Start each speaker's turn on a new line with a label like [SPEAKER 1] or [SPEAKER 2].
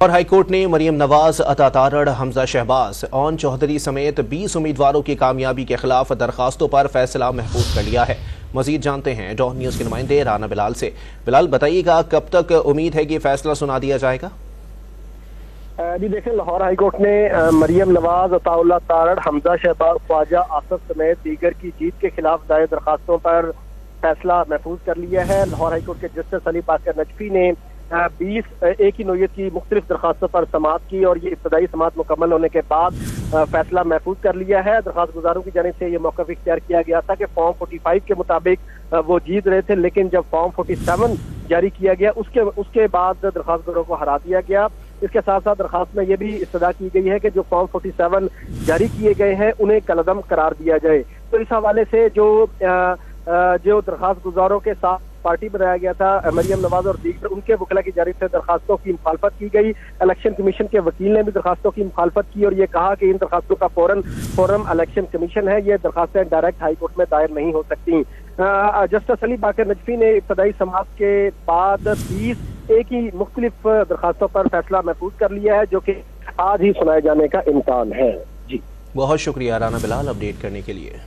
[SPEAKER 1] और हाईकोर्ट ने मरियम नवाज, अता तारड़, हमजा शहबाज, ओन चौधरी समेत 20 उम्मीदवारों की कामयाबी के खिलाफ दरखास्तों पर फैसला महफूज कर लिया है। मजीद जानते हैं डॉन न्यूज के नुमाइंदे राना बिलाल से। बिलाल, बताइएगा कब तक उम्मीद है कि फैसला सुना दिया जाएगा?
[SPEAKER 2] जी देखें, लाहौर हाईकोर्ट ने मरियम नवाज, अताउल्लाह तारड़, हमजा शहबाज, ख्वाजा आसफ समेत दीगर की जीत के खिलाफ दायर दरखास्तों पर फैसला महफूज कर लिया है। लाहौर हाईकोर्ट के जस्टिस अली बाकर नजफी ने 20 एक ही नोयत की मुख्तलिफ दरखास्तों पर समाअत की और ये इब्तदाई समाअत मुकम्मल होने के बाद फैसला महफूज कर लिया है। दरखास्त गुजारों की जानिब से ये मौक़िफ़ इख्तियार किया गया था कि फॉर्म 45 के मुताबिक वो जीत रहे थे, लेकिन जब फॉर्म 47 जारी किया गया उसके बाद दरखास्त गुजारों को हरा दिया गया। इसके साथ साथ दरखास्त में यह भी इस्तदा की गई है कि जो फॉर्म 47 जारी किए गए हैं उन्हें कलअदम करार दिया जाए। तो इस हवाले से जो दरखास्त गुजारों के साथ पार्टी बनाया गया था मरियम नवाज और दीगर, उनके वकला की जानिब से दरखास्तों की मुखालफत की गई। इलेक्शन कमीशन के वकील ने भी दरखास्तों की मुखालफत की और ये कहा कि इन दरखास्तों का फौरन इलेक्शन कमीशन है, ये दरखास्तें डायरेक्ट हाईकोर्ट में दायर नहीं हो सकती। जस्टिस अली बाकर नजफी ने इब्तदाई समाअत के बाद 20 एक ही मुख्तलिफ दरखास्तों पर फैसला महफूज कर लिया है, जो कि आज ही सुनाए जाने का इम्कान है। जी,
[SPEAKER 1] बहुत शुक्रिया राना बिलाल अपडेट करने के लिए।